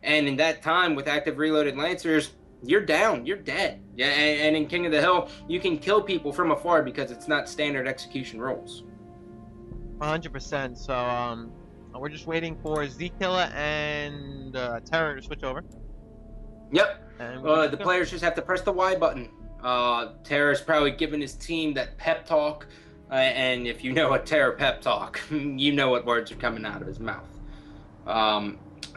And in that time, with active reloaded Lancers, you're down, you're dead. Yeah, and in King of the Hill, you can kill people from afar because it's not standard execution rules. 100%. So we're just waiting for Zkilla and Terror to switch over. Yep. And The players just have to press the Y button. Terror's probably giving his team that pep talk. And if you know a Terror pep talk, you know what words are coming out of his mouth.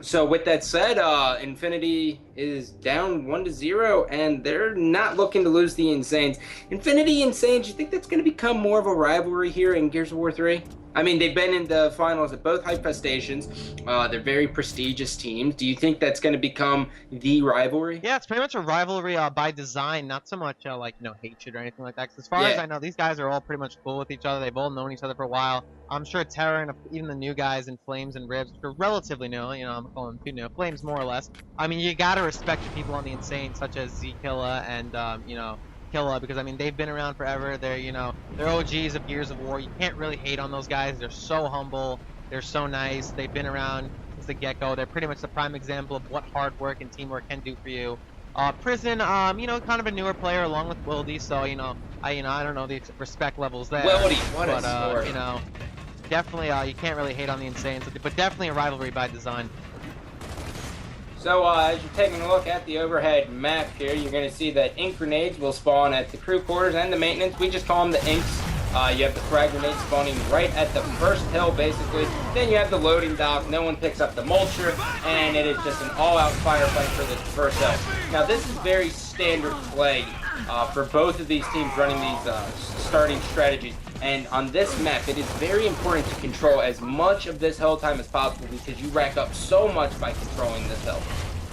So with that said, Infinity is down 1-0, and they're not looking to lose the Insanes. Infinity Insanes, you think that's going to become more of a rivalry here in Gears of War 3? I mean, they've been in the finals at both Hypefest stations. They're very prestigious teams. Do you think that's going to become the rivalry? Yeah, it's pretty much a rivalry by design, not so much like hatred or anything like that. 'Cause as far as I know, these guys are all pretty much cool with each other. They've all known each other for a while. I'm sure Terra and even the new guys in Flames and Ribs, which are relatively new, I'm calling them too new, Flames more or less. I mean, you gotta respect the people on the Insane, such as Zkilla and Killa, because I mean they've been around forever. They're they're OGs of Gears of War. You can't really hate on those guys. They're so humble. They're so nice. They've been around since the get-go. They're pretty much the prime example of what hard work and teamwork can do for you. Prison, kind of a newer player along with Wildy, so I don't know the respect levels there. Wildy, what a story. Definitely you can't really hate on the Insanes, but definitely a rivalry by design. So as you're taking a look at the overhead map here, you're going to see that ink grenades will spawn at the crew quarters and the maintenance. We just call them the inks. You have the frag grenades spawning right at the first hill, basically. Then you have the loading dock. No one picks up the mulcher, and it is just an all-out firefight for this first hill. Now, this is very standard play for both of these teams running these starting strategies. And on this map, it is very important to control as much of this hill time as possible because you rack up so much by controlling this hill.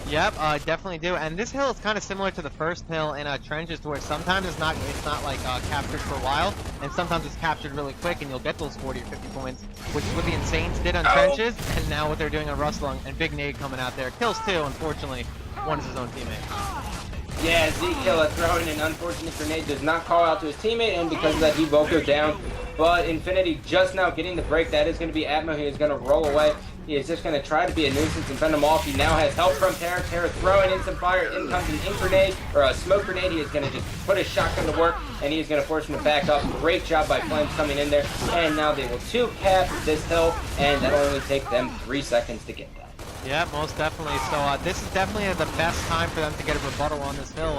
Yep, definitely do. And this hill is kind of similar to the first hill in Trenches, where sometimes it's not like captured for a while, and sometimes it's captured really quick, and you'll get those 40 or 50 points, which is what the Insanes did on Trenches, and now what they're doing on Rustlung. And Big Nade coming out there. Kills two, unfortunately. One is his own teammate. Yeah, Zkilla throwing an unfortunate grenade does not call out to his teammate, and because of that, he will go down. But Infinity just now getting the break. That is going to be Atmo. He is going to roll away. He is just going to try to be a nuisance and fend him off. He now has help from Terra. Terra throwing in some fire. In comes an ink grenade, or a smoke grenade. He is going to just put his shotgun to work, and he is going to force him to back up. Great job by Flames coming in there. And now they will 2-cap this hill, and that'll only take them 3 seconds to get that. Yeah, most definitely. So this is definitely the best time for them to get a rebuttal on this hill.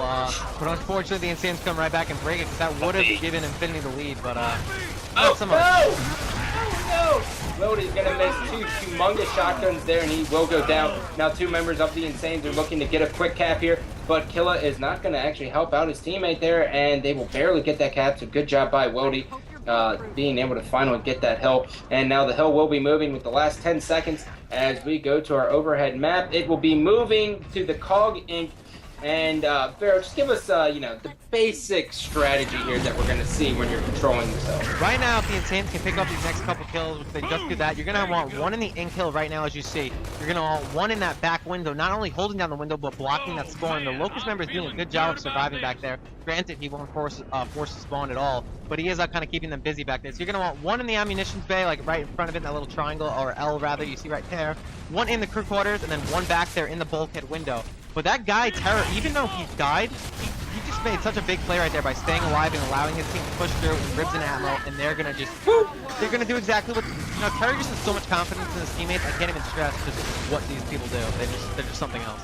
But unfortunately, the Insanes come right back and break it, because that would have given Infinity the lead. But not so much. No! Wildy's going to miss two humongous shotguns there, and he will go down. Now 2 members of the Insanes are looking to get a quick cap here, but Killa is not going to actually help out his teammate there, and they will barely get that cap. So good job by Wildy being able to finally get that hill. And now the hill will be moving with the last 10 seconds as we go to our overhead map. It will be moving to the Cog Ink. And Vero, just give us, the basic strategy here that we're going to see when you're controlling this hill. Right now, if the Insanes can pick up these next couple kills, if they just do that, you're going to want one in the ink hill right now, as you see. You're going to want one in that back window, not only holding down the window, but blocking that spawn. The Locust member is doing a good job of surviving back there. Granted, he won't force the spawn at all, but he is kind of keeping them busy back there. So you're going to want one in the ammunitions bay, like right in front of it, in that little triangle, or L rather, you see right there. One in the crew quarters, and then one back there in the bulkhead window. But that guy, Terra, even though he died, he just made such a big play right there by staying alive and allowing his team to push through with Ribs and Atmo, and they're gonna just, they're gonna do exactly what, Terra just has so much confidence in his teammates. I can't even stress just what these people do. They're just something else.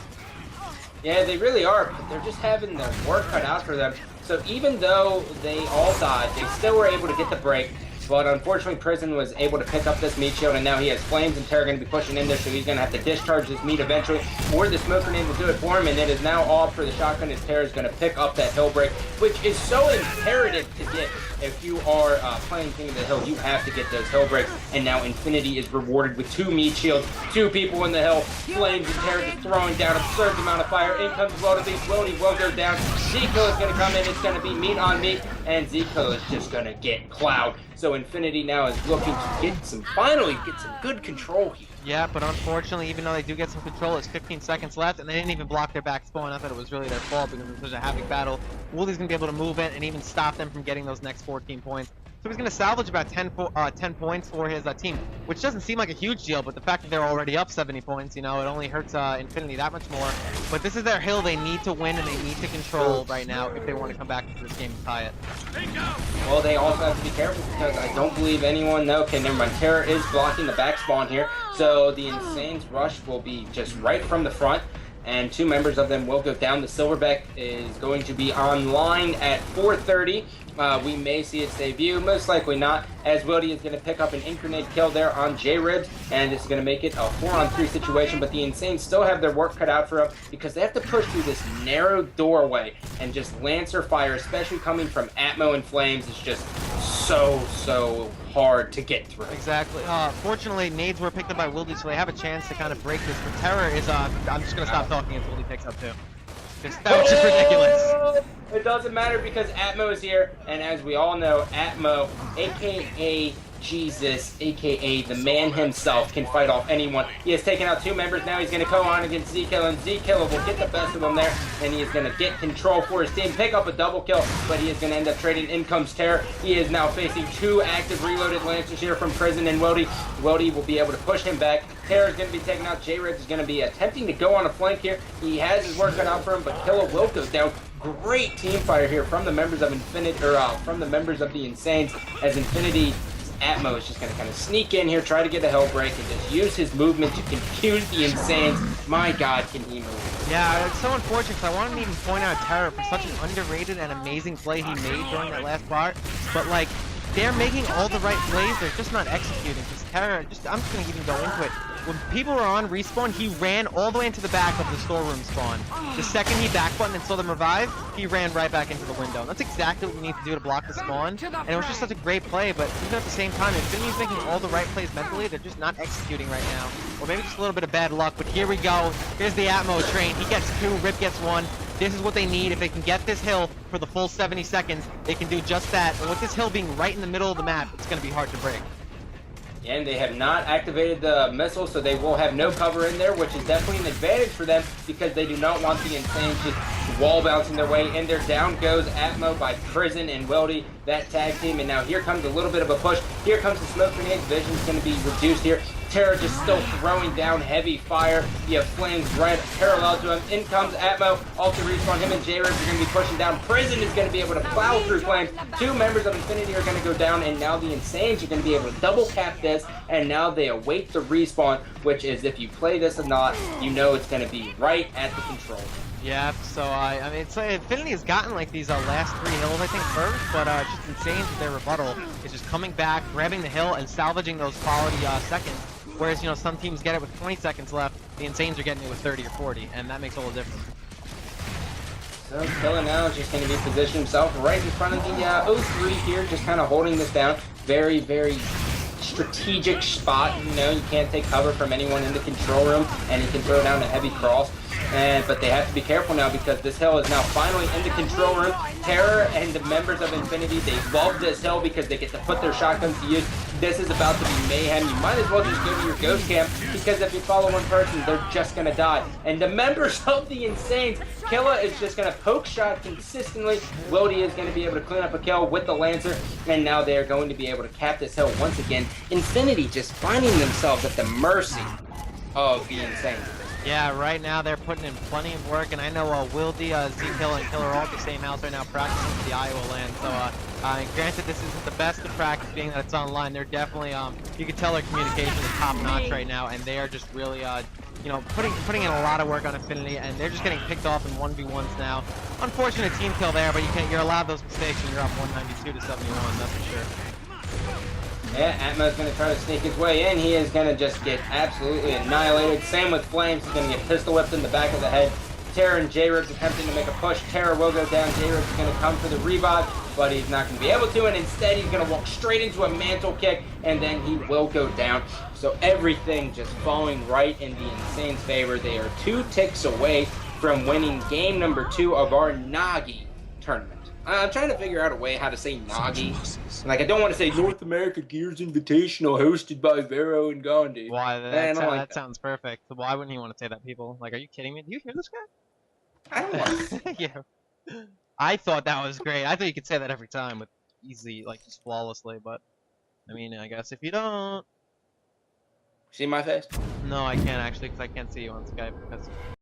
Yeah, they really are, but they're just having their work cut out for them. So even though they all died, they still were able to get the break. But unfortunately, Prison was able to pick up this meat shield, and now he has Flames and Terra going to be pushing in there, so he's going to have to discharge this meat eventually, or the smoke grenade will do it for him, and it is now all for the shotgun as Terra is going to pick up that hill break, which is so imperative to get. If you are playing King of the Hill, you have to get those hill breaks, and now Infinity is rewarded with 2 meat shields, 2 people in the hill, Flames and Terra just throwing down an absurd amount of fire. In comes Wildy. Wildy will go down. Zkilla is going to come in. It's going to be meat on meat, and Zkilla is just going to get plowed. So Infinity now is looking to finally get some good control here. Yeah, but unfortunately, even though they do get some control, it's 15 seconds left, and they didn't even block their back spawn. I thought it was really their fault because it was such a havoc battle. Wildy's going to be able to move in and even stop them from getting those next 14 points. So he's going to salvage about 10 points for his team, which doesn't seem like a huge deal, but the fact that they're already up 70 points, you know, it only hurts Infinity that much more. But this is their hill they need to win and they need to control right now if they want to come back into this game and tie it. Well, they also have to be careful because I don't believe anyone, no, okay, never mind. Terra is blocking the back spawn here, so the Insane's rush will be just right from the front, and 2 members of them will go down. The Silverback is going to be online at 4:30. We may see its debut, most likely not, as Wildy is going to pick up an Incarnate kill there on J-Ribs, and it's going to make it a 4-on-3 situation, but the Insane still have their work cut out for them because they have to push through this narrow doorway, and just Lancer fire, especially coming from Atmo and Flames, is just so hard to get through. Exactly. Fortunately, nades were picked up by Wildy, so they have a chance to kind of break this, but Terror is, I'm just going to stop talking until Wildy picks up too. That was just ridiculous. It doesn't matter because Atmo is here, and as we all know, Atmo, aka Jesus, aka the man himself, can fight off anyone. He has taken out 2 members. Now he's going to go on against Z-Killer, and Z-Killer will get the best of him there, and he is going to get control for his team, pick up a double kill, but he is going to end up trading. In comes Terror. He is now facing 2 active reloaded Lancers here from Prison and Wildy. Wildy will be able to push him back. Terror is going to be taken out. J-Ribs is going to be attempting to go on a flank here. He has his work cut out for him, but Killer will go down. Great team fire here from the members of Infinity, from the members of the Insanes, as Infinity Atmo is just going to kind of sneak in here, try to get a hell break, and just use his movement to confuse the Insanes. My God, can he move? Yeah, it's so unfortunate because I wanted to even point out Terror for such an underrated and amazing play he made during that last part. But, like, they're making all the right plays, they're just not executing. Because Terror, I'm just going to even go into it. When people were on respawn, he ran all the way into the back of the storeroom spawn. The second he back buttoned and saw them revive, he ran right back into the window. And that's exactly what you need to do to block the spawn. And it was just such a great play, but even at the same time, Infinity's making all the right plays mentally, they're just not executing right now. Or maybe just a little bit of bad luck, but here we go. Here's the Atmo train. He gets 2, Rip gets 1. This is what they need. If they can get this hill for the full 70 seconds, they can do just that. And with this hill being right in the middle of the map, it's going to be hard to break. And they have not activated the missile, so they will have no cover in there, which is definitely an advantage for them because they do not want the Insane just wall bouncing their way in there. Down goes Atmo by Prison and Wildy, that tag team, and now here comes a little bit of a push. Here comes the smoke grenade. Vision's going to be reduced here. Terror just still throwing down heavy fire. You have Flames right parallel to him. In comes Atmo. Also respawn. Him and J-Ribs are going to be pushing down. Prison is going to be able to plow through Flames. 2 members of Infinity are going to go down, and now the Insanes are going to be able to double cap this, and now they await the respawn, which is, if you play this or not, you know it's going to be right at the control. Yeah, so I mean, it's like Infinity has gotten like these last 3 hills, I think, first, but it's just insane that their rebuttal is just coming back, grabbing the hill, and salvaging those quality seconds. Whereas, you know, some teams get it with 20 seconds left, the Insanes are getting it with 30 or 40, and that makes all the difference. So Killer now is just going to be positioning himself right in front of the O3 here, just kind of holding this down. Very, very strategic spot. You know, you can't take cover from anyone in the control room, and you can throw down a heavy cross. But they have to be careful now because this hill is now finally in the control room. Terror and the members of Infinity, they love this hill because they get to put their shotguns to use. This is about to be mayhem. You might as well just go to your ghost camp because if you follow one person, they're just going to die. And the members of the Insanes, Killa is just going to poke shot consistently. Wildy is going to be able to clean up a kill with the Lancer. And now they are going to be able to cap this hill once again. Infinity just finding themselves at the mercy of the Insanes. Yeah, right now they're putting in plenty of work, and I know Wildy, Z-Kill, and Killer are all at the same house right now practicing for the Iowa land. So, granted, this isn't the best of practice, being that it's online. They're definitely, you can tell their communication is top notch right now, and they are just really, you know, putting in a lot of work on Infinity, and they're just getting picked off in 1v1s now. Unfortunate team kill there, but you're allowed those mistakes when you're up 192 to 71. That's for sure. Yeah, Atmo's going to try to sneak his way in. He is going to just get absolutely annihilated. Same with Flames. He's going to get pistol whipped in the back of the head. Terror and J-Ribs attempting to make a push. Terror will go down. J-Ribs is going to come for the revive, but he's not going to be able to, and instead he's going to walk straight into a mantle kick, and then he will go down. So everything just falling right in the Insane's favor. They are 2 ticks away from winning game number 2 of our NAGI tournament. I'm trying to figure out a way how to say NAGI. Like, I don't want to say North America Gears Invitational hosted by Vero and Gandhi. Why? That sounds perfect. Why wouldn't you want to say that, people? Like, are you kidding me? Do you hear this guy? I don't want to. Yeah. I thought that was great. I thought you could say that every time, but easily, like just flawlessly. But I mean, I guess if you don't, See my face? no, I can't actually because I can't see you on Skype because